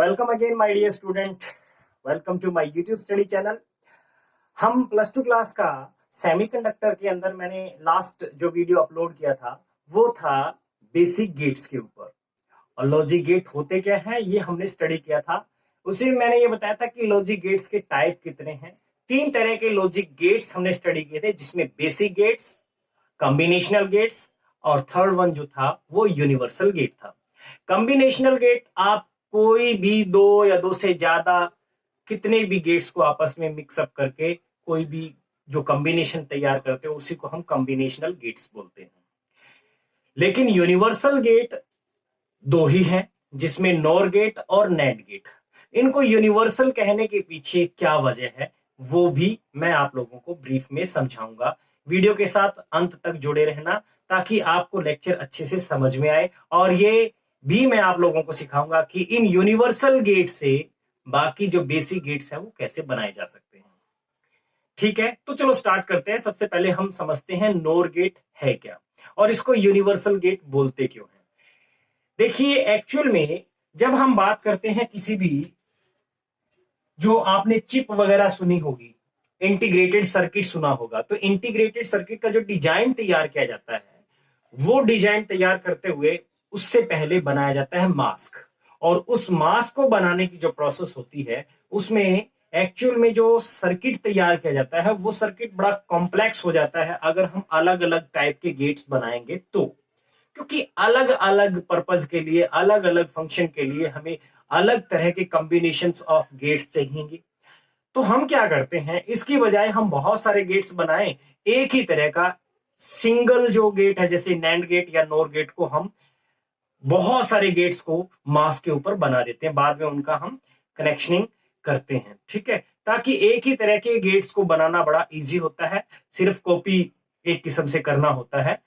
Welcome again my dear student, welcome to my YouTube study channel. हम plus two class का semiconductor के अंदर मैंने लास्ट जो वीडियो अपलोड किया था वो था बेसिक गेट्स के ऊपर। और लॉजिक गेट होते क्या है ये हमने स्टडी किया था। उसी में मैंने ये बताया था कि लॉजिक गेट्स के टाइप कितने हैं। 3 तरह के लॉजिक गेट्स हमने स्टडी किए थे, जिसमें बेसिक गेट्स, कॉम्बिनेशनल गेट्स और थर्ड वन जो था वो यूनिवर्सल गेट था। कॉम्बिनेशनल गेट आप कोई भी 2 या 2 से ज्यादा कितने भी गेट्स को आपस में मिक्सअप करके कोई भी जो कॉम्बिनेशन तैयार करते हो उसी को हम कॉम्बिनेशनल गेट्स बोलते हैं। लेकिन यूनिवर्सल गेट 2 ही हैं, जिसमें नॉर गेट और नैंड गेट। इनको यूनिवर्सल कहने के पीछे क्या वजह है वो भी मैं आप लोगों को ब्रीफ में समझाऊंगा। वीडियो के साथ अंत तक जुड़े रहना ताकि आपको लेक्चर अच्छे से समझ में आए, और ये भी मैं आप लोगों को सिखाऊंगा कि इन यूनिवर्सल गेट से बाकी जो बेसिक गेट्स हैं वो कैसे बनाए जा सकते हैं। ठीक है, तो चलो स्टार्ट करते हैं। सबसे पहले हम समझते हैं नॉर गेट है क्या और इसको यूनिवर्सल गेट बोलते क्यों हैं। देखिए, एक्चुअल में जब हम बात करते हैं किसी भी, जो आपने चिप वगैरह सुनी होगी, इंटीग्रेटेड सर्किट सुना होगा, तो इंटीग्रेटेड सर्किट का जो डिजाइन तैयार किया जाता है वो डिजाइन तैयार करते हुए उससे पहले बनाया जाता है मास्क। और उस मास्क को बनाने की जो प्रोसेस होती है उसमें एक्चुअल में जो सर्किट तैयार किया जाता है वो सर्किट बड़ा कॉम्प्लेक्स हो जाता है अगर हम अलग अलग टाइप के गेट्स बनाएंगे तो। क्योंकि अलग अलग पर्पज के लिए, अलग अलग फंक्शन के लिए हमें अलग तरह के कॉम्बिनेशंस ऑफ गेट्स चाहिए। तो हम क्या करते हैं, इसकी बजाय हम बहुत सारे गेट्स बनाएं, एक ही तरह का सिंगल जो गेट है जैसे नैंड गेट या नोर गेट को हम बहुत सारे गेट्स को मास्क के ऊपर बना देते हैं, बाद में उनका हम कनेक्शनिंग करते हैं। ठीक है, ताकि एक ही तरह के गेट्स को बनाना बड़ा इजी होता है, सिर्फ कॉपी एक किस्म से करना होता है।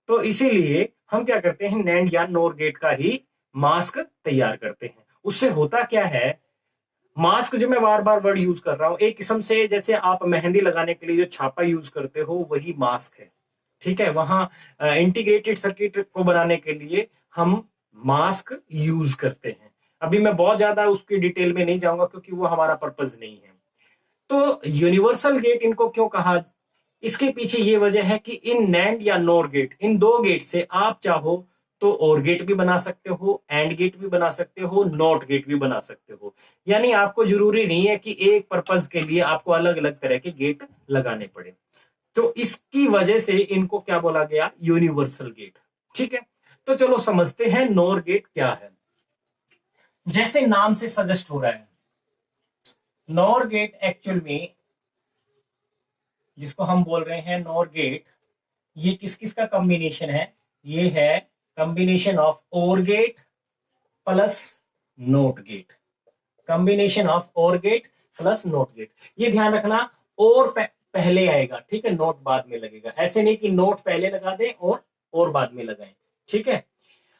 तो इसीलिए हम क्या करते हैं, नैंड या नोर गेट का ही मास्क तैयार करते हैं। उससे होता क्या है, मास्क जो मैं बार बार वर्ड यूज कर रहा हूं, एक किस्म से जैसे आप मेहंदी लगाने के लिए जो छापा यूज करते हो वही मास्क है। ठीक है, वहां इंटीग्रेटेड सर्किट को बनाने के लिए हम मास्क यूज करते हैं। अभी मैं बहुत ज्यादा उसकी डिटेल में नहीं जाऊंगा क्योंकि वो हमारा पर्पज नहीं है। तो यूनिवर्सल गेट इनको क्यों कहा, इसके पीछे ये वजह है कि इन नैंड या नोर गेट, इन 2 गेट से आप चाहो तो और गेट भी बना सकते हो, एंड गेट भी बना सकते हो, नॉट गेट भी बना सकते हो। यानी आपको जरूरी नहीं है कि एक पर्पज के लिए आपको अलग अलग तरह के गेट लगाने पड़े। तो इसकी वजह से इनको क्या बोला गया, यूनिवर्सल गेट। ठीक है, तो चलो समझते हैं नॉर गेट क्या है। जैसे नाम से सजेस्ट हो रहा है, नॉर गेट एक्चुअल में जिसको हम बोल रहे हैं नॉर गेट, ये किस किस का कॉम्बिनेशन है, ये है combination of or gate plus not gate. Combination of or gate plus not gate. ये ध्यान रखना, और पहले आएगा, ठीक है, नोट बाद में लगेगा। ऐसे नहीं कि नोट पहले लगा दें और बाद में लगाएं। ठीक है,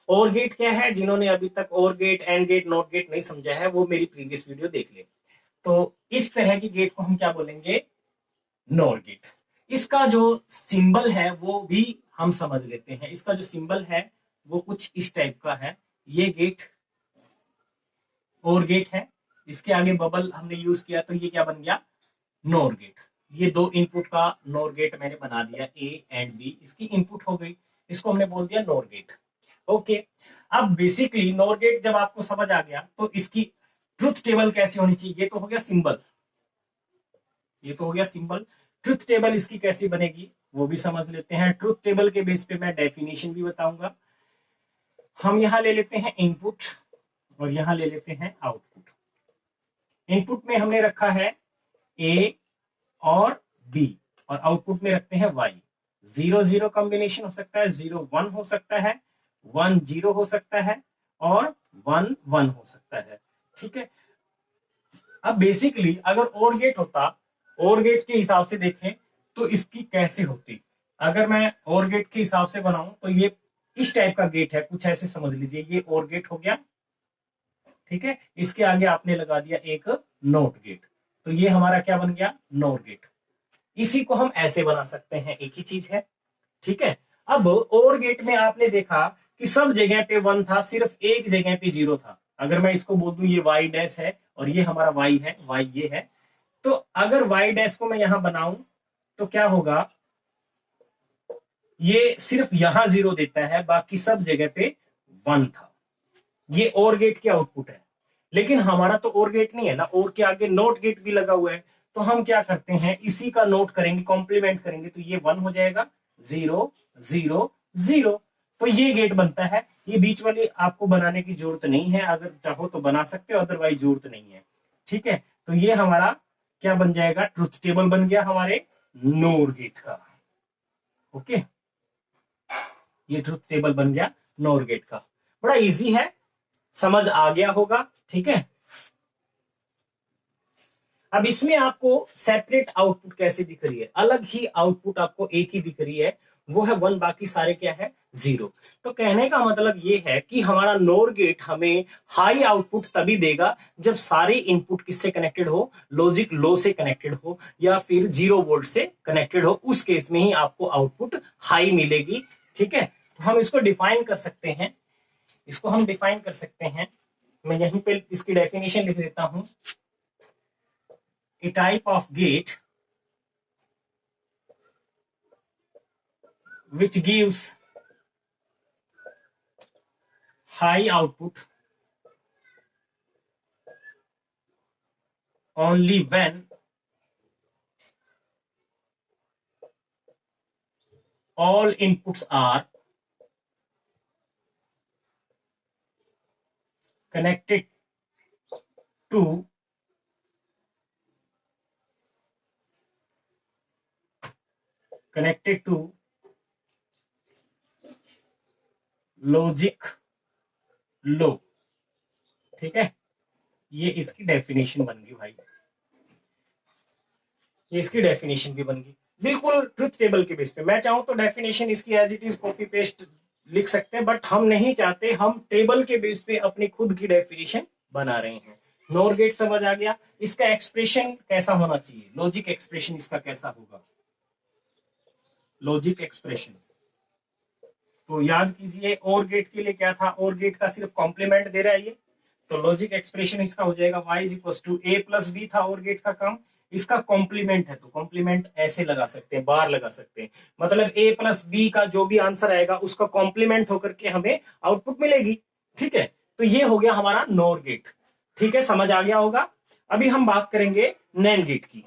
और गेट क्या है, जिन्होंने अभी तक or gate, and gate, not gate नहीं समझा है वो मेरी प्रीवियस वीडियो देख ले। तो इस तरह की गेट को हम क्या बोलेंगे, नोर गेट। इसका जो सिंबल है वो भी हम समझ लेते हैं। इसका जो सिंबल है वो कुछ इस टाइप का है। ये गेट और गेट है, इसके आगे बबल हमने यूज किया तो ये क्या बन गया, नोर गेट। ये 2 इनपुट का नोर गेट मैंने बना दिया, ए एंड बी, इसकी इनपुट हो गई, इसको हमने बोल दिया नोर गेट। ओके, अब बेसिकली नोर गेट जब आपको समझ आ गया तो इसकी ट्रुथ टेबल कैसी होनी चाहिए, ये तो हो गया सिंबल, ये तो हो गया सिंबल। ट्रुथ टेबल इसकी कैसी बनेगी वो भी समझ लेते हैं। ट्रुथ टेबल के बेस पे मैं डेफिनेशन भी बताऊंगा। हम यहां ले लेते हैं इनपुट और यहां ले लेते हैं आउटपुट। इनपुट में हमने रखा है ए और बी, और आउटपुट में रखते हैं वाई। 0-0 कॉम्बिनेशन हो सकता है, 0-1 हो सकता है, 1-0 हो सकता है, और 1-1 हो सकता है। ठीक है, अब बेसिकली अगर और गेट होता, और गेट के हिसाब से देखें तो इसकी कैसे होती। अगर मैं और गेट के हिसाब से बनाऊं तो ये इस टाइप का गेट है, कुछ ऐसे समझ लीजिए, ये और गेट हो गया। ठीक है, इसके आगे आपने लगा दिया एक नोट गेट, तो ये हमारा क्या बन गया, नोर गेट। इसी को हम ऐसे बना सकते हैं, एक ही चीज है। ठीक है, अब और गेट में आपने देखा कि सब जगह पे 1 था, सिर्फ एक जगह पे 0 था। अगर मैं इसको बोल दूं ये y डैश है और ये हमारा y है, y ये है, तो अगर y डैश को मैं यहां बनाऊं तो क्या होगा, ये सिर्फ यहां 0 देता है, बाकी सब जगह पे 1 था। ये और गेट की आउटपुट है, लेकिन हमारा तो और गेट नहीं है ना, और के आगे नोट गेट भी लगा हुआ है, तो हम क्या करते हैं, इसी का नोट करेंगे, कॉम्प्लीमेंट करेंगे, तो ये 1 हो जाएगा, 0 0 0। तो ये गेट बनता है। ये बीच वाली आपको बनाने की जरूरत नहीं है, अगर चाहो तो बना सकते हो, अदरवाइज जरूरत नहीं है। ठीक है, तो ये हमारा क्या बन जाएगा, ट्रुथ टेबल बन गया हमारे नोर गेट का। ओके, ये ट्रुथ टेबल बन गया नोर गेट का। बड़ा इजी है, समझ आ गया होगा। ठीक है, अब इसमें आपको सेपरेट आउटपुट कैसे दिख रही है, अलग ही आउटपुट आपको एक ही दिख रही है, वो है 1, बाकी सारे क्या है 0। तो कहने का मतलब ये है कि हमारा नोर गेट हमें हाई आउटपुट तभी देगा जब सारे इनपुट किससे कनेक्टेड हो, लॉजिक लो से कनेक्टेड हो या फिर 0 वोल्ट से कनेक्टेड हो, उस केस में ही आपको आउटपुट हाई मिलेगी। ठीक है, तो हम इसको डिफाइन कर सकते हैं, इसको हम डिफाइन कर सकते हैं। मैं यहीं पे इसकी डेफिनेशन लिख देता हूं। A type of gate which gives high output only when all inputs are connected to logic low. ठीक है, ये इसकी डेफिनेशन बन गई भाई, ये इसकी डेफिनेशन भी बन गई बिल्कुल ट्रुथ टेबल के बेस पे। मैं चाहूं तो डेफिनेशन इसकी as it is copy paste लिख सकते हैं, बट हम नहीं चाहते, हम टेबल के बेस पे अपनी खुद की डेफिनेशन बना रहे हैं। नोर गेट समझ आ गया, इसका एक्सप्रेशन कैसा होना चाहिए, लॉजिक एक्सप्रेशन इसका कैसा होगा, लॉजिक एक्सप्रेशन तो याद कीजिए, और गेट के लिए क्या था, और गेट का सिर्फ कॉम्प्लीमेंट दे रहा है ये, तो लॉजिक एक्सप्रेशन इसका हो जाएगा y = a + b था और गेट का काम, इसका कॉम्प्लीमेंट है तो कॉम्प्लीमेंट ऐसे लगा सकते हैं, बार लगा सकते हैं, मतलब a + b का जो भी आंसर आएगा उसका कॉम्प्लीमेंट होकर के हमें आउटपुट मिलेगी। ठीक है, तो ये हो गया हमारा नोर गेट। ठीक है, समझ आ गया होगा। अभी हम बात करेंगे नैंड गेट की।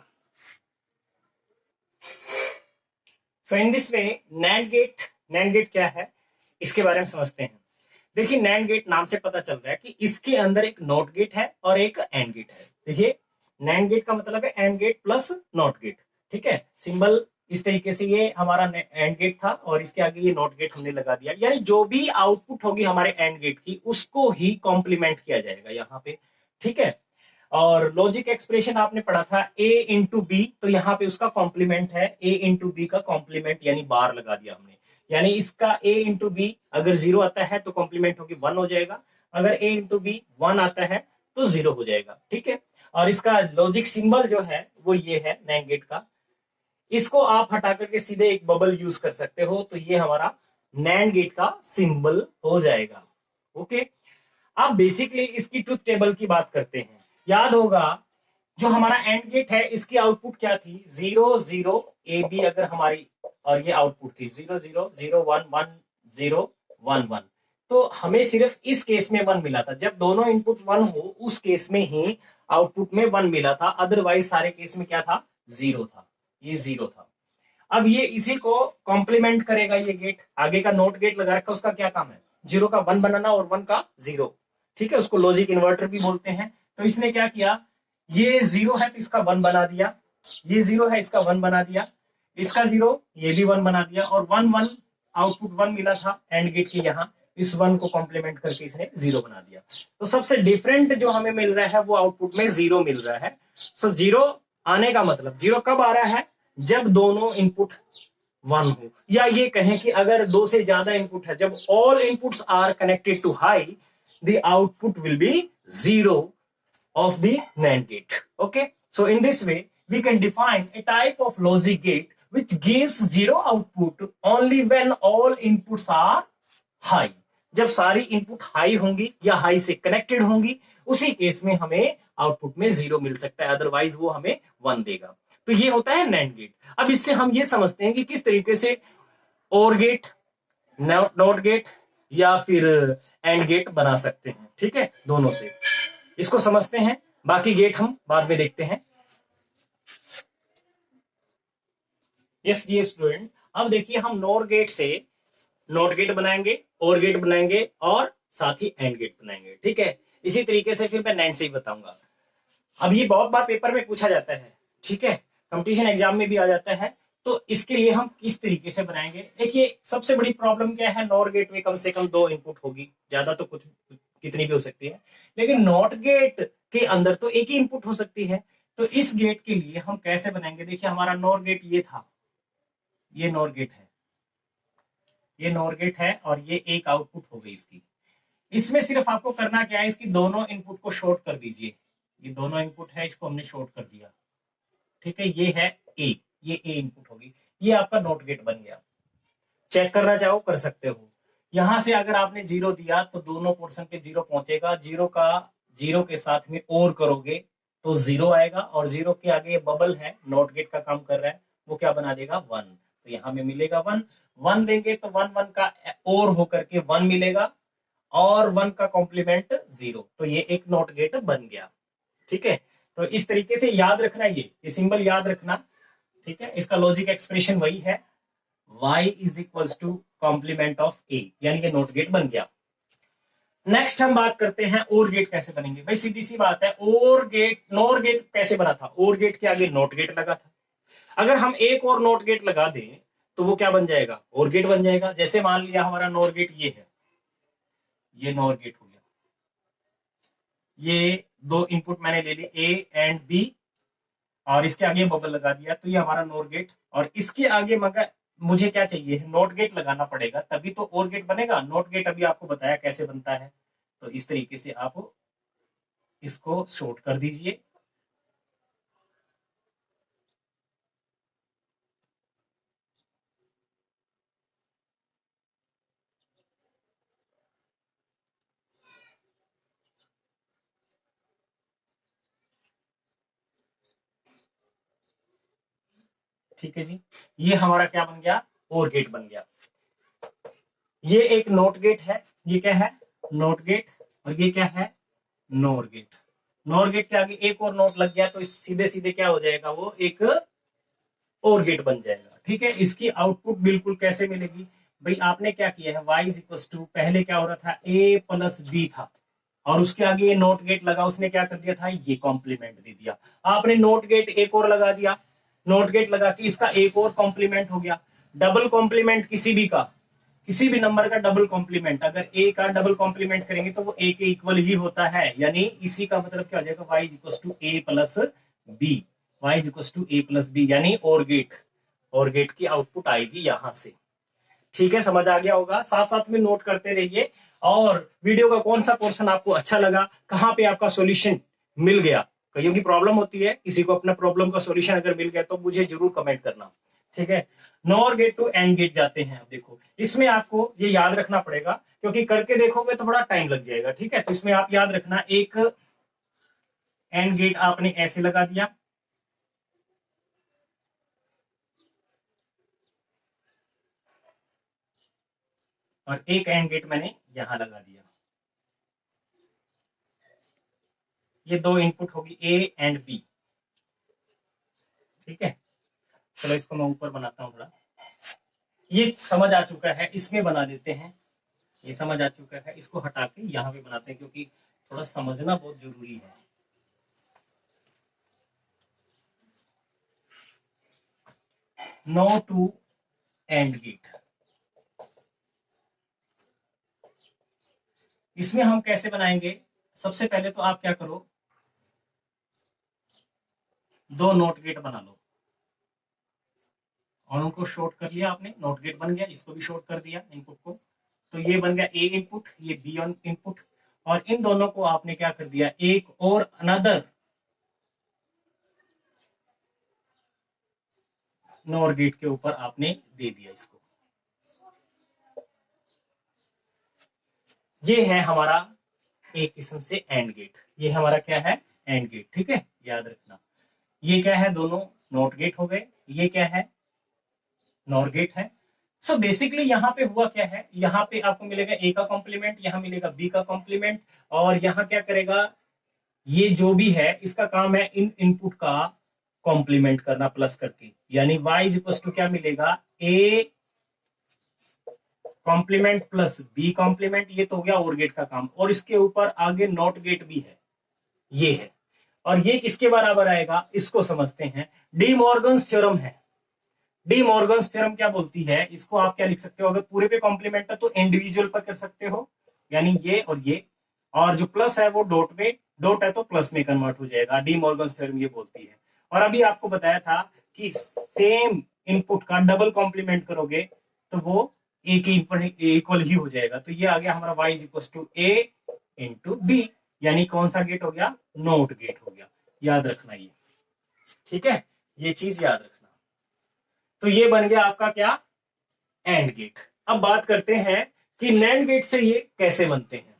So in this way NAND gate क्या है इसके बारे में समझते हैं। देखिए, नैंड गेट नाम से पता चल रहा है कि इसके अंदर एक नॉट गेट है और एक एंड गेट है। देखिए, नैंड गेट का मतलब है and gate plus not gate. ठीक है, सिंबल इस तरीके से, ये हमारा एंड गेट था और इसके आगे ये नॉट गेट हमने लगा दिया, यानी जो भी आउटपुट होगी हमारे एंड गेट की उसको ही कॉम्प्लीमेंट किया जाएगा यहाँ पे। ठीक है, और लॉजिक एक्सप्रेशन आपने पढ़ा था a इंटू बी, तो यहाँ पे उसका कॉम्प्लीमेंट है a इंटू बी का कॉम्प्लीमेंट, यानी बार लगा दिया हमने, यानी इसका a इंटू बी अगर 0 आता है तो कॉम्प्लीमेंट होकर 1 हो जाएगा, अगर a इंटू बी 1 आता है तो 0 हो जाएगा। ठीक है, और इसका लॉजिक सिंबल जो है वो ये है नैंड गेट का, इसको आप हटा करके सीधे एक बबल यूज कर सकते हो, तो ये हमारा नैंड गेट का सिंबल हो जाएगा। ओके, अब बेसिकली इसकी ट्रुथ टेबल की बात करते हैं। याद होगा जो हमारा एंड गेट है इसकी आउटपुट क्या थी, 0 0 AB अगर हमारी, और ये आउटपुट थी 0 0 0 1 1 0 1 1, तो हमें सिर्फ इस केस में 1 मिला था, जब दोनों इनपुट 1 हो उस केस में ही आउटपुट में 1 मिला था, अदरवाइज सारे केस में क्या था, 0 था, ये 0 था। अब ये इसी को कॉम्प्लीमेंट करेगा, ये गेट आगे का नोट गेट लगा रखा, उसका क्या काम है, 0 का 1 बनाना और 1 का 0। ठीक है, उसको लॉजिक इन्वर्टर भी बोलते हैं। तो इसने क्या किया, ये 0 है तो इसका 1 बना दिया, ये 0 है इसका 1 बना दिया, इसका 0 ये भी 1 बना दिया, और 1 1 आउटपुट 1 मिला था एंड गेट के यहाँ, इस 1 को कॉम्प्लीमेंट करके इसने 0 बना दिया। तो सबसे डिफरेंट जो हमें मिल रहा है वो आउटपुट में 0 मिल रहा है। सो 0 आने का मतलब, 0 कब आ रहा है, जब दोनों इनपुट 1 हो, या ये कहें कि अगर 2 से ज्यादा इनपुट है, जब all inputs are connected to high, the output will be 0 of the NAND gate. Okay, so in this way we can define a type of logic gate which gives 0 output only when all inputs are high. जब सारी input high होंगी या high से connected होंगी, उसी case में हमें output में 0 मिल सकता है, अदरवाइज वो हमें 1 देगा। तो ये होता है नैंड गेट। अब इससे हम ये समझते हैं कि किस तरीके से और गेट, नॉट गेट या फिर एंड गेट बना सकते हैं। ठीक है, दोनों से इसको समझते हैं, बाकी गेट हम बाद में देखते हैं। यस ये स्टूडेंट, अब देखिए हम नॉर गेट से नॉट गेट बनाएंगे, और गेट बनाएंगे और साथ ही एंड गेट बनाएंगे। ठीक है, इसी तरीके से फिर मैं नैंड से ही बताऊंगा। अब ये बहुत बार पेपर में पूछा जाता है, ठीक है, कंपटीशन एग्जाम में भी आ जाता है। तो इसके लिए हम किस तरीके से बनाएंगे, देखिए सबसे बड़ी प्रॉब्लम क्या है, नॉर गेट में कम से कम 2 इनपुट होगी, ज्यादा तो कुछ कितनी भी हो सकती है, लेकिन नॉट गेट के अंदर तो एक ही इनपुट हो सकती है। तो इस गेट के लिए हम कैसे बनाएंगे, देखिए हमारा नॉर गेट ये था, ये नॉर गेट है, ये नॉर गेट है और ये एक आउटपुट हो गई इसकी। इसमें सिर्फ आपको करना क्या है, इसकी दोनों इनपुट को शॉर्ट कर दीजिए। ये दोनों इनपुट है, इसको हमने शॉर्ट कर दिया। ठीक है, ये है ए, ये ए इनपुट होगी, ये आपका नॉट गेट बन गया। चेक करना चाहो कर सकते हो। यहां से अगर आपने 0 दिया तो दोनों पोर्शन पे 0 पहुंचेगा, 0 का 0 के साथ में और करोगे तो 0 आएगा, और 0 के आगे ये बबल है, नॉट गेट का काम कर रहा है, वो क्या बना देगा 1। तो यहां में मिलेगा 1, 1 देंगे तो 1 1 का और होकर के 1 मिलेगा, और 1 का कॉम्प्लीमेंट 0, तो ये एक नॉट गेट बन गया। ठीक है, तो इस तरीके से याद रखना, ये सिंबल याद रखना। ठीक है, इसका लॉजिक एक्सप्रेशन वही है, y is equals to complement of a, यानी कि नॉट गेट बन गया। नेक्स्ट हम बात करते हैं और गेट कैसे बनेंगे। भाई सीधी सी बात है, और गेट, नॉर गेट कैसे बना था, और गेट के आगे नॉट गेट लगा था। अगर हम एक और नॉट गेट लगा दें तो वो क्या बन जाएगा, और गेट बन जाएगा। जैसे मान लिया हमारा नॉर गेट ये है, ये नॉर गेट हो गया, ये 2 इनपुट मैंने ले ली ए एंड बी, और इसके आगे बबल लगा दिया, तो ये हमारा नॉर गेट। और इसके आगे मगर मुझे क्या चाहिए, नॉट गेट लगाना पड़ेगा, तभी तो और गेट बनेगा। नॉट गेट अभी आपको बताया कैसे बनता है, तो इस तरीके से आप इसको शॉर्ट कर दीजिए। ठीक है जी, ये हमारा क्या बन गया, और गेट बन गया। ये एक नॉट गेट है, ये क्या है, नॉट गेट, और ये क्या है, नॉर गेट। नॉर गेट के आगे एक और नोट लग गया तो सीधे सीधे क्या हो जाएगा, वो एक और गेट बन जाएगा। ठीक है, इसकी आउटपुट बिल्कुल कैसे मिलेगी, भाई आपने क्या किया है, y इज इक्वल टू, पहले क्या हो रहा था, a प्लस बी था, और उसके आगे ये नोट गेट लगा, उसने क्या कर दिया था, ये कॉम्प्लीमेंट दे दिया। आपने नोट गेट एक और लगा दिया, नोट गेट लगा के इसका एक और कॉम्प्लीमेंट हो गया। डबल कॉम्प्लीमेंट किसी भी का, किसी भी नंबर का डबल कॉम्प्लीमेंट, अगर ए का डबल कॉम्प्लीमेंट करेंगे तो वो ए के इक्वल ही होता है, यानी इसी का मतलब क्या हो जाएगा, y is equal to A plus B, y is equal to A plus B, यानी और गेट, और गेट की आउटपुट आएगी यहां से। ठीक है, समझ आ गया होगा, साथ साथ में नोट करते रहिए। और वीडियो का कौन सा पोर्शन आपको अच्छा लगा, कहां पे आपका सॉल्यूशन मिल गया, कईयों की प्रॉब्लम होती है, किसी को अपना प्रॉब्लम का सॉल्यूशन अगर मिल गया तो मुझे जरूर कमेंट करना। ठीक है, nor gate to and gate जाते हैं। अब देखो इसमें आपको ये याद रखना पड़ेगा, क्योंकि करके देखोगे तो बड़ा टाइम लग जाएगा। ठीक है, तो इसमें आप याद रखना, एक एंड गेट आपने ऐसे लगा दिया, और एक एंड गेट मैंने यहां लगा दिया। ये 2 इनपुट होगी ए एंड बी। ठीक है, चलो इसको मैं ऊपर बनाता हूं थोड़ा, ये समझ आ चुका है, इसमें बना देते हैं। ये समझ आ चुका है, इसको हटा के यहाँ पे बनाते हैं, क्योंकि थोड़ा समझना बहुत जरूरी है। नो टू एंड गेट, इसमें हम कैसे बनाएंगे, सबसे पहले तो आप क्या करो, 2 नोट गेट बना लो, और उनको शॉर्ट कर लिया आपने, नोट गेट बन गया, इसको भी शॉर्ट कर दिया इनपुट को, तो ये बन गया ए इनपुट, ये बी इनपुट, और इन दोनों को आपने क्या कर दिया, एक और अनदर नॉर गेट के ऊपर आपने दे दिया इसको। ये है हमारा एक किस्म से एंड गेट, ये हमारा क्या है, एंड गेट, ठीक है, याद रखना। ये क्या है, दोनों नॉट गेट हो गए, ये क्या है, नॉर गेट है। सो बेसिकली यहाँ पे हुआ क्या है, यहाँ पे आपको मिलेगा ए का कॉम्प्लीमेंट, यहाँ मिलेगा बी का कॉम्प्लीमेंट, और यहाँ क्या करेगा, ये जो भी है इसका काम है इन इनपुट का कॉम्प्लीमेंट करना प्लस करके, यानी y इज इक्वल टू क्या मिलेगा, A complement plus B complement, ये तो हो गया और गेट का काम, और इसके ऊपर आगे नॉट गेट भी है, ये है। और ये किसके बराबर आएगा, इसको समझते हैं, डी मॉर्गन्स थ्योरम है। डी मॉर्गन्स थ्योरम क्या बोलती है, इसको आप क्या लिख सकते हो, अगर पूरे पे कॉम्प्लीमेंट है तो इंडिविजुअल पर कर सकते हो, यानी ये और ये, और जो प्लस है वो डॉट में, डॉट है तो प्लस में कन्वर्ट हो जाएगा, डी मॉर्गन्स थ्योरम ये बोलती है। और अभी आपको बताया था कि सेम इनपुट का डबल कॉम्प्लीमेंट करोगे तो वो ए के इक्वल ही हो जाएगा, तो ये आ गया हमारा y is equal to A into B, यानी कौन सा गेट हो गया, नोट गेट हो गया, याद रखना ये, ठीक है, ये चीज याद रखना। तो ये बन गया आपका क्या, एंड गेट। अब बात करते हैं कि नैंड गेट से ये कैसे बनते हैं।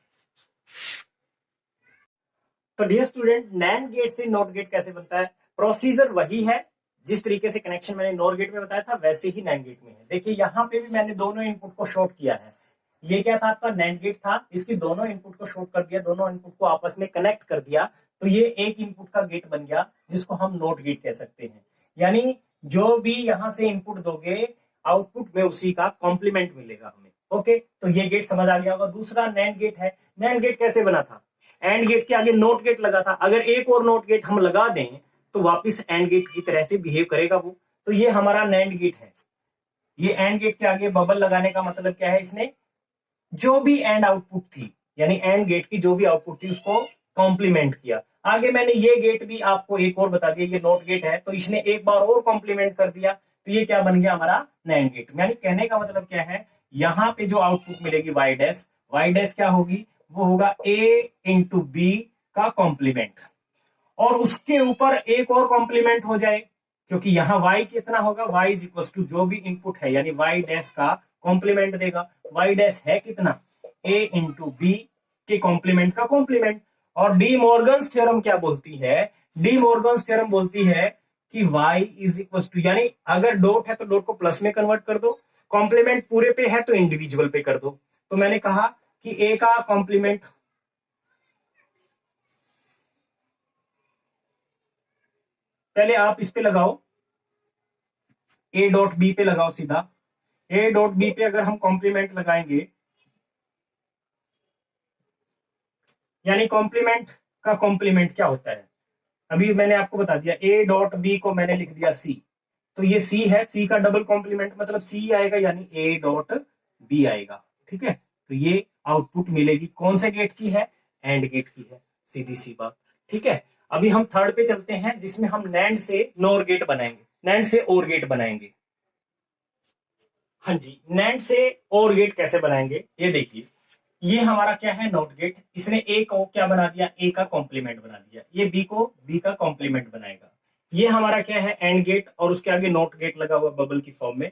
तो डियर स्टूडेंट, नैंड गेट से नॉट गेट कैसे बनता है, प्रोसीजर वही है, जिस तरीके से कनेक्शन मैंने नॉर गेट में बताया था वैसे ही नैंड गेट में है। देखिए यहाँ पे भी मैंने दोनों इनपुट को शॉर्ट किया है, ये क्या था आपका नैंड गेट था, इसकी दोनों इनपुट को शॉर्ट कर दिया, दोनों इनपुट को आपस में कनेक्ट कर दिया, तो ये एक इनपुट का गेट बन गया जिसको हम नॉट गेट कह सकते हैं। यानी जो भी यहां से इनपुट दोगे आउटपुट में उसी का कॉम्प्लीमेंट मिलेगा हमें। ओके, तो ये गेट समझ आ गया होगा। दूसरा नैंड गेट है, नैंड गेट कैसे बना था, एंड गेट के आगे नोट गेट लगा था, अगर एक और नोट गेट हम लगा दें तो वापस एंड गेट की तरह से बिहेव करेगा वो, तो ये हमारा नैंड गेट है। ये एंड गेट के आगे बबल लगाने का मतलब क्या है, इसने जो भी एंड आउटपुट थी, यानी एंड गेट की जो भी आउटपुट थी उसको कॉम्प्लीमेंट किया। आगे मैंने ये गेट भी आपको एक और बता दिया, ये नोट गेट है, तो इसने एक बार और कॉम्प्लीमेंट कर दिया, तो ये क्या बन गया हमारा, नैंड गेट। यानी कहने का मतलब क्या है, यहाँ पे जो आउटपुट मिलेगी वाई डैश क्या होगी, वो होगा ए इंटू बी का कॉम्प्लीमेंट, और उसके ऊपर एक और कॉम्प्लीमेंट हो जाए, क्योंकि यहाँ y कितना होगा, y इज इक्वल टू जो भी इनपुट है यानी y डैश का कॉम्प्लीमेंट देगा, y डैश है कितना, a इंटू बी के कॉम्प्लीमेंट का कॉम्प्लीमेंट। और डी मॉर्गन्स थ्योरम क्या बोलती है, डी मॉर्गन्स थ्योरम बोलती है कि y इज इक्वल टू, यानी अगर डॉट है तो डॉट को प्लस में कन्वर्ट कर दो, कॉम्प्लीमेंट पूरे पे है तो इंडिविजुअल पे कर दो। तो मैंने कहा कि a का कॉम्प्लीमेंट, पहले आप इस पे लगाओ, ए डॉट बी पे लगाओ सीधा, ए डॉट बी पे अगर हम कॉम्प्लीमेंट लगाएंगे, यानी कॉम्प्लीमेंट का कॉम्प्लीमेंट क्या होता है, अभी मैंने आपको बता दिया, ए डॉट बी को मैंने लिख दिया सी, तो ये सी है, सी का डबल कॉम्प्लीमेंट मतलब सी आएगा, यानी ए डॉट बी आएगा, ठीक है। तो ये आउटपुट मिलेगी कौन से गेट की है, एंड गेट की है, सीधी सी बात, ठीक है। अभी हम थर्ड पे चलते हैं, जिसमें हम नैंड से नोर गेट बनाएंगे, नैंड से और गेट बनाएंगे। हाँ जी, नैंड से और गेट कैसे बनाएंगे, ये देखिए, ये हमारा क्या है, नॉट गेट, इसने ए को क्या बना दिया, ए का कॉम्प्लीमेंट बना दिया, ये बी को बी का कॉम्प्लीमेंट बनाएगा। ये हमारा क्या है, एंड गेट, और उसके आगे नॉट गेट लगा हुआ बबल की फॉर्म में।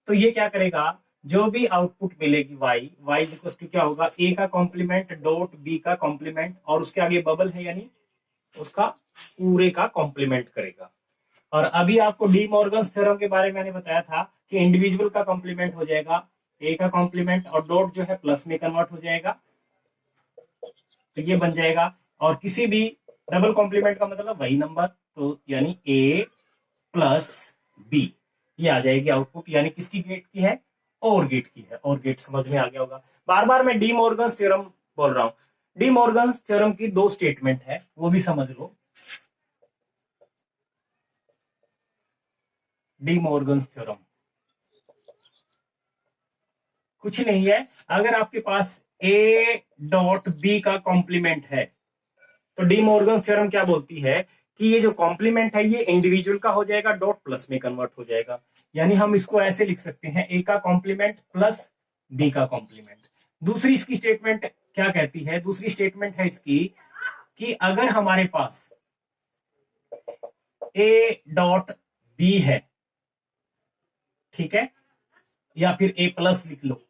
तो ये क्या करेगा, जो भी आउटपुट मिलेगी वाई इक्वल टू क्या होगा, ए का कॉम्प्लीमेंट डॉट बी का कॉम्प्लीमेंट, और उसके आगे बबल है यानी उसका पूरे का कॉम्प्लीमेंट करेगा। और अभी आपको डी मॉर्गन्स थ्योरम के बारे में मैंने बताया था कि इंडिविजुअल का कॉम्प्लीमेंट हो जाएगा ए का कॉम्प्लीमेंट, और डॉट जो है प्लस में कन्वर्ट हो जाएगा, तो ये बन जाएगा। और किसी भी डबल कॉम्प्लीमेंट का मतलब वही नंबर, तो यानी ए प्लस बी, ये आ जाएगी आउटपुट, यानी किसकी गेट की है, और गेट की है। और गेट समझ में आ गया होगा। बार बार मैं डी मॉर्गन्स थ्योरम बोल रहा हूं, डी मॉर्गन्स थ्योरम की दो स्टेटमेंट है, वो भी समझ लो। डी मॉर्गन्स थ्योरम कुछ नहीं है, अगर आपके पास ए डॉट बी का कॉम्प्लीमेंट है तो डी मॉर्गन्स थ्योरम क्या बोलती है कि ये जो कॉम्प्लीमेंट है ये इंडिविजुअल का हो जाएगा, डॉट प्लस में कन्वर्ट हो जाएगा। यानी हम इसको ऐसे लिख सकते हैं, ए का कॉम्प्लीमेंट प्लस बी का कॉम्प्लीमेंट। दूसरी इसकी स्टेटमेंट क्या कहती है, दूसरी स्टेटमेंट है इसकी कि अगर हमारे पास ए डॉट बी है, ठीक है, या फिर ए प्लस लिख लो,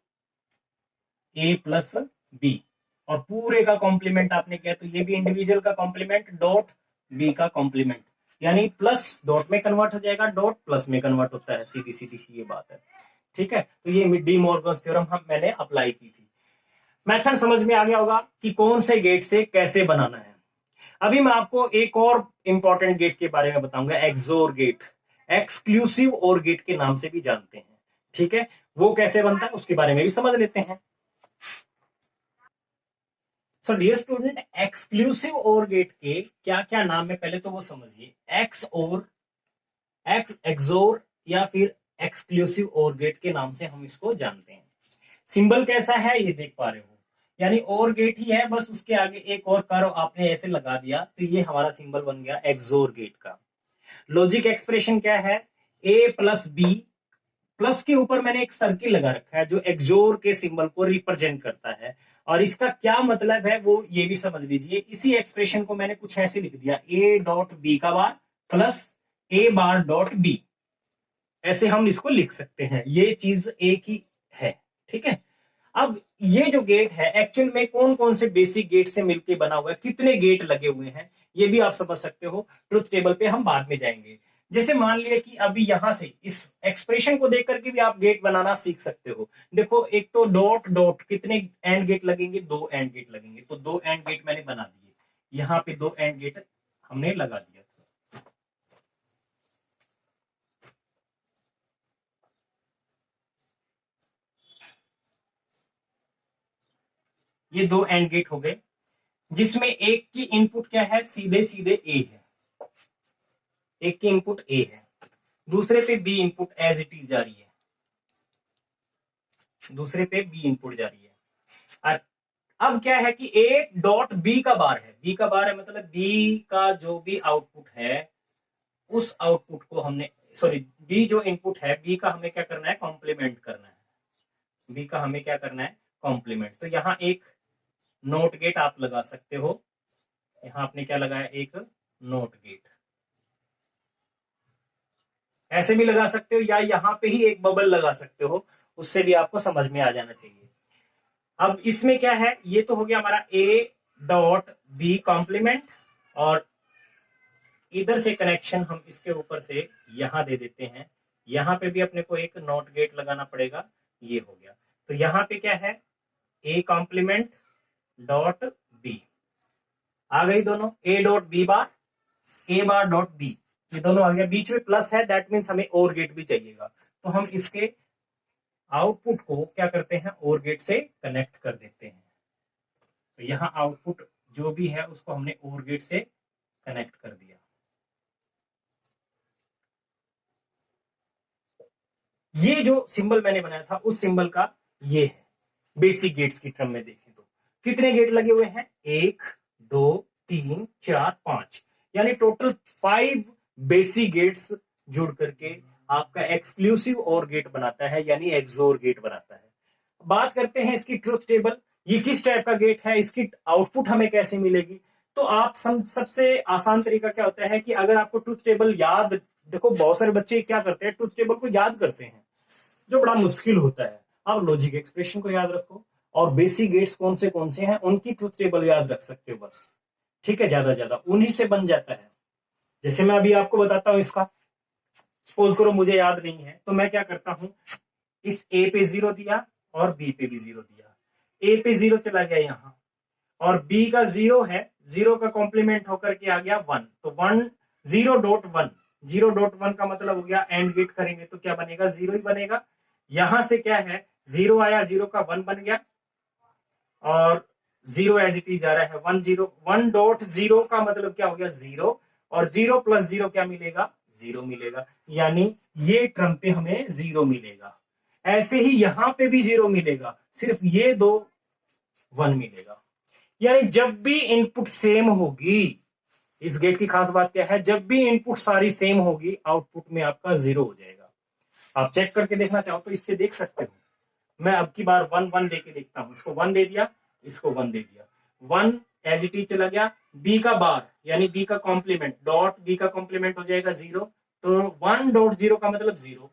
ए प्लस बी, और पूरे का कॉम्प्लीमेंट आपने किया तो ये भी इंडिविजुअल का कॉम्प्लीमेंट डॉट बी का कॉम्प्लीमेंट, यानी प्लस डॉट में कन्वर्ट हो जाएगा, डॉट प्लस में कन्वर्ट होता है, सीधी सीधी सी ये बात है। ठीक है, तो ये डी मॉर्गन्स थ्योरम हम मैंने अप्लाई की थी। मेथड समझ में आ गया होगा कि कौन से गेट से कैसे बनाना है। अभी मैं आपको एक और इंपॉर्टेंट गेट के बारे में बताऊंगा, एक्सोर गेट, एक्सक्लूसिव और गेट के नाम से भी जानते हैं। ठीक है, वो कैसे बनता है उसके बारे में भी समझ लेते हैं। सो डियर स्टूडेंट, एक्सक्लूसिव और गेट के क्या क्या नाम है पहले तो वो समझिए। एक्स और एक्स, एक्सोर या फिर एक्सक्लूसिव और गेट के नाम से हम इसको जानते हैं। सिंबल कैसा है ये देख पा रहे हो, यानी और गेट ही है, बस उसके आगे एक और कर्व आपने ऐसे लगा दिया तो ये हमारा सिंबल बन गया एक्सोर गेट का। लॉजिक एक्सप्रेशन क्या है, ए प्लस बी, प्लस के ऊपर मैंने एक सर्किल लगा रखा है जो एक्सोर के सिंबल को रिप्रेजेंट करता है, और इसका क्या मतलब है वो ये भी समझ लीजिए। इसी एक्सप्रेशन को मैंने कुछ ऐसे लिख दिया, ए डॉट बी का बार प्लस ए बार डॉट बी, ऐसे हम इसको लिख सकते हैं, ये चीज एक ही है। ठीक है, अब ये जो गेट है एक्चुअल में कौन कौन से बेसिक गेट से मिलकर बना हुआ है, कितने गेट लगे हुए हैं ये भी आप समझ सकते हो। ट्रुथ टेबल पे हम बाद में जाएंगे। जैसे मान लिया कि अभी यहां से इस एक्सप्रेशन को देख करके भी आप गेट बनाना सीख सकते हो। देखो, एक तो डॉट डॉट, कितने एंड गेट लगेंगे, 2 एंड गेट लगेंगे, तो 2 एंड गेट मैंने बना दिए, यहां पे 2 एंड गेट हमने लगा दिया। ये 2 एंड गेट हो गए, जिसमें एक की इनपुट क्या है, सीधे सीधे ए है, एक की इनपुट ए है, दूसरे पे B input as it is जा रही है, दूसरे पे बी इनपुट जा रही है। और अब क्या है कि ए डॉट बी का बार है, बी का बार है मतलब बी का जो भी आउटपुट है उस आउटपुट को हमने, सॉरी, बी जो इनपुट है बी का हमें क्या करना है, कॉम्प्लीमेंट करना है, बी का हमें क्या करना है, कॉम्प्लीमेंट। तो यहां एक नोट गेट आप लगा सकते हो, यहां आपने क्या लगाया, एक नोट गेट, ऐसे भी लगा सकते हो या यहां पे ही एक बबल लगा सकते हो, उससे भी आपको समझ में आ जाना चाहिए। अब इसमें क्या है, ये तो हो गया हमारा ए डॉट बी कॉम्प्लीमेंट, और इधर से कनेक्शन हम इसके ऊपर से यहां दे देते हैं, यहां पे भी अपने को एक नॉट गेट लगाना पड़ेगा, ये हो गया। तो यहां पे क्या है, ए कॉम्प्लीमेंट डॉट बी, आ गई दोनों, A dot B bar, A bar dot B, ये दोनों आ गया, बीच में प्लस है, दैट मीन्स हमें और गेट भी चाहिएगा, तो हम इसके आउटपुट को क्या करते हैं, और गेट से कनेक्ट कर देते हैं। तो यहां आउटपुट जो भी है उसको हमने और गेट से कनेक्ट कर दिया। ये जो सिंबल मैंने बनाया था उस सिंबल का ये है, बेसिक गेट्स की टर्म में देखें तो कितने गेट लगे हुए हैं, 1 2 3 4 5, यानी टोटल 5 बेसिक गेट्स जुड़ करके आपका एक्सक्लूसिव और गेट बनाता है, यानी एक्सोर गेट बनाता है। बात करते हैं इसकी ट्रुथ टेबल, ये किस टाइप का गेट है, इसकी आउटपुट हमें कैसे मिलेगी। तो आप सबसे आसान तरीका क्या होता है कि अगर आपको ट्रुथ टेबल याद, देखो बहुत सारे बच्चे क्या करते हैं, ट्रुथ टेबल को याद करते हैं जो बड़ा मुश्किल होता है। आप लॉजिक एक्सप्रेशन को याद रखो और बेसिक गेट्स कौन से हैं उनकी ट्रुथ टेबल याद रख सकते हो बस। ठीक है, ज्यादा उन्हीं से बन जाता है। जैसे मैं अभी आपको बताता हूं इसका, सपोज करो मुझे याद नहीं है तो मैं क्या करता हूं, इस ए पे 0 दिया और बी पे भी 0 दिया, ए पे 0 चला गया यहां, और बी का 0 है, 0 का कॉम्प्लीमेंट होकर के आ गया 1, तो 1 0.1, 0.1 का मतलब हो गया एंड गेट करेंगे तो क्या बनेगा, 0 ही बनेगा। यहां से क्या है, 0 आया, 0 का 1 बन गया, और 0 एज इट इज आ रहा है 1 0, 1.0 का मतलब क्या हो गया, 0, और 0 प्लस 0 क्या मिलेगा, 0 मिलेगा, यानी ये टर्म पे हमें 0 मिलेगा। ऐसे ही यहां पे भी 0 मिलेगा, सिर्फ ये दो 1 मिलेगा। यानी जब भी इनपुट सेम होगी, इस गेट की खास बात क्या है, जब भी इनपुट सारी सेम होगी आउटपुट में आपका 0 हो जाएगा। आप चेक करके देखना चाहो तो इस पे देख सकते हो, मैं अब की बार 1 1 देके देखता हूं, इसको 1 दे दिया, इसको 1 दे दिया, 1 एज इट इज चला गया, बी का बार यानी बी का कॉम्प्लीमेंट डॉट बी का कॉम्प्लीमेंट हो जाएगा 0, तो 1.0 का मतलब 0,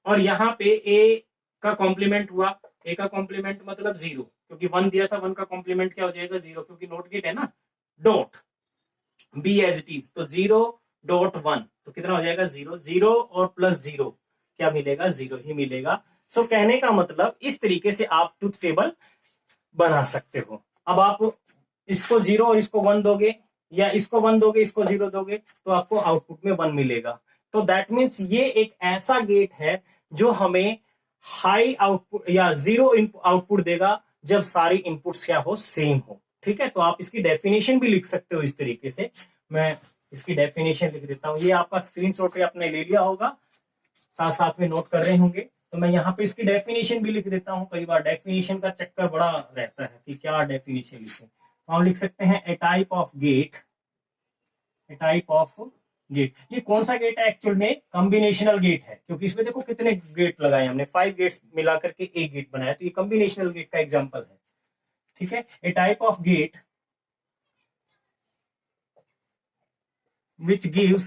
और यहां पे ए का कॉम्प्लीमेंट हुआ, ए का कॉम्प्लीमेंट मतलब 0, क्योंकि 1 दिया था, 1 का कॉम्प्लीमेंट क्या हो जाएगा 0, क्योंकि नोट गेट है ना, dot B as it is, तो 0.1 तो कितना हो जाएगा 0, 0 और प्लस 0 क्या मिलेगा 0 ही मिलेगा। सो कहने का मतलब इस तरीके से आप ट्रुथ टेबल बना सकते हो। अब आप इसको 0 और इसको 1 दोगे, या इसको 1 दोगे इसको 0 दोगे, तो आपको आउटपुट में 1 मिलेगा। तो दैट मीन्स ये एक ऐसा गेट है जो हमें हाई आउटपुट या 0 आउटपुट देगा जब सारी इनपुट्स क्या हो, सेम हो। ठीक है, तो आप इसकी डेफिनेशन भी लिख सकते हो इस तरीके से। मैं इसकी डेफिनेशन लिख देता हूं, ये आपका स्क्रीनशॉट पे आपने ले लिया होगा, साथ साथ में नोट कर रहे होंगे, तो मैं यहाँ पे इसकी डेफिनेशन भी लिख देता हूं। कई बार डेफिनेशन का चक्कर बड़ा रहता है कि क्या डेफिनेशन लिखें, तो हम लिख सकते हैं a type of gate, a type of gate. ये कौन सा गेट है, एक्चुअल में कॉम्बिनेशनल गेट है, क्योंकि इसमें देखो कितने गेट लगाए हमने, 5 गेट्स मिलाकर के एक गेट बनाया, तो ये कॉम्बिनेशनल गेट का एग्जांपल है। ठीक है, a type of gate which gives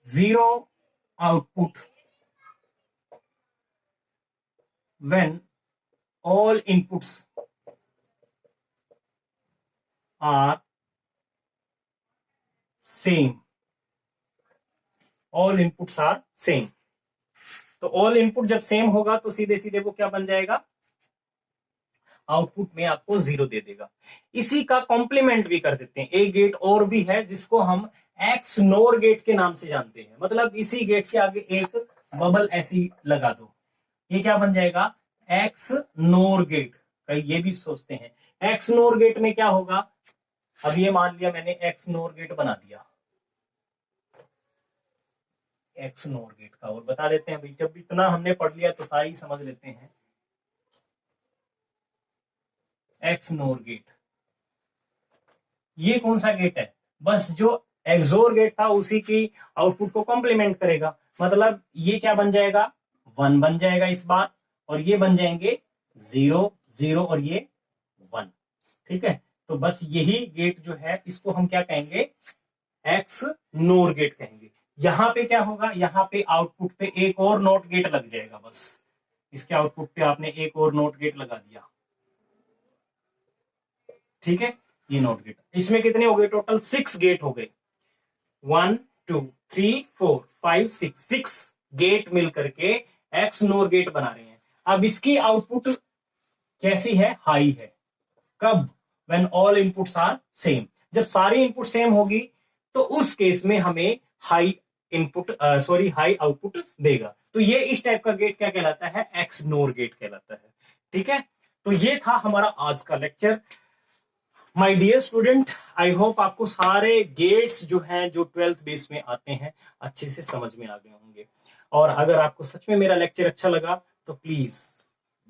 0 output when all inputs are same, all inputs are same। तो ऑल इनपुट जब सेम होगा तो सीधे सीधे वो क्या बन जाएगा, आउटपुट में आपको 0 दे देगा। इसी का कॉम्प्लीमेंट भी कर देते हैं, एक गेट और भी है जिसको हम एक्स नोर गेट के नाम से जानते हैं। मतलब इसी गेट के आगे एक बबल ऐसी लगा दो, ये क्या बन जाएगा, एक्स नोर गेट। कई ये भी सोचते हैं एक्स नोर गेट में क्या होगा, अब ये मान लिया मैंने एक्स नोर गेट बना दिया, एक्स नोर गेट का और बता देते हैं भाई, जब इतना हमने पढ़ लिया तो सारी समझ लेते हैं। एक्स नोर गेट, ये कौन सा गेट है, बस जो एक्सोर गेट था उसी की आउटपुट को कॉम्प्लीमेंट करेगा। मतलब ये क्या बन जाएगा, 1 बन जाएगा इस बार, और ये बन जाएंगे 0 0 और ये 1। ठीक है, तो बस यही गेट जो है इसको हम क्या कहेंगे, एक्स नोर गेट कहेंगे। यहां पे क्या होगा, यहां पे आउटपुट पे एक और नोट गेट लग जाएगा, बस इसके आउटपुट पे आपने एक और नोट गेट लगा दिया। ठीक है, ये नोट गेट, इसमें कितने हो गए टोटल, 6 गेट हो गए, 1 2 3 4 5 6 गेट मिल करके एक्स नोर गेट बना रहे हैं। अब इसकी आउटपुट कैसी है, हाई है। कब, when all inputs are same, जब सारी इनपुट सेम होगी तो उस केस में हमें हाई इनपुट हाई आउटपुट देगा। तो ये इस टाइप का गेट क्या कहलाता है, एक्स नोर गेट कहलाता है। ठीक है, तो ये था हमारा आज का lecture. My dear student, I hope आपको सारे गेट्स जो हैं जो 12th बेस में आते हैं अच्छे से समझ में आ गए होंगे। और अगर आपको सच में मेरा लेक्चर अच्छा लगा तो प्लीज,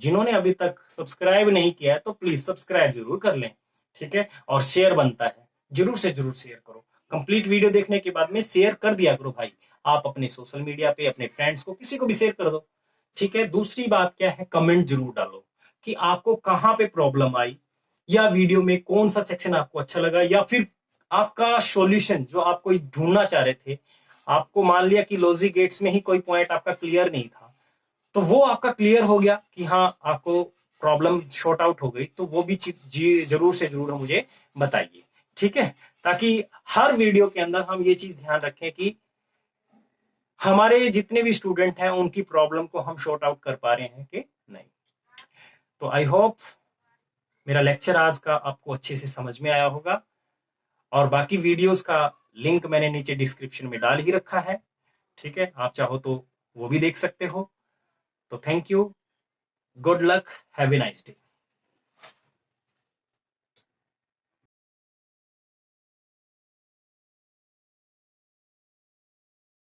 जिन्होंने अभी तक सब्सक्राइब नहीं किया है तो प्लीज सब्सक्राइब जरूर कर लें। ठीक है, और शेयर बनता है, जरूर से जरूर शेयर करो। कंप्लीट वीडियो देखने के बाद में शेयर कर दिया करो भाई, आप अपने सोशल मीडिया पे अपने फ्रेंड्स को, किसी को भी शेयर कर दो। ठीक है, दूसरी बात क्या है, कमेंट जरूर डालो कि आपको कहां पे प्रॉब्लम आई, या वीडियो में कौन सा सेक्शन आपको अच्छा लगा, या फिर आपका सॉल्यूशन जो आप कोई ढूंढना चाह रहे थे, आपको मान लिया कि लॉजिक गेट्स में ही कोई पॉइंट आपका क्लियर नहीं था, तो वो आपका क्लियर हो गया कि हाँ आपको प्रॉब्लम शॉर्ट आउट हो गई, तो वो भी चीज जरूर से जरूर मुझे बताइए। ठीक है, ताकि हर वीडियो के अंदर हम ये चीज ध्यान रखें कि हमारे जितने भी स्टूडेंट हैं उनकी प्रॉब्लम को हम शॉर्ट आउट कर पा रहे हैं कि नहीं। तो आई होप मेरा लेक्चर आज का आपको अच्छे से समझ में आया होगा, और बाकी वीडियोस का लिंक मैंने नीचे डिस्क्रिप्शन में डाल ही रखा है। ठीक है, आप चाहो तो वो भी देख सकते हो। तो thank you, good luck, have a nice day.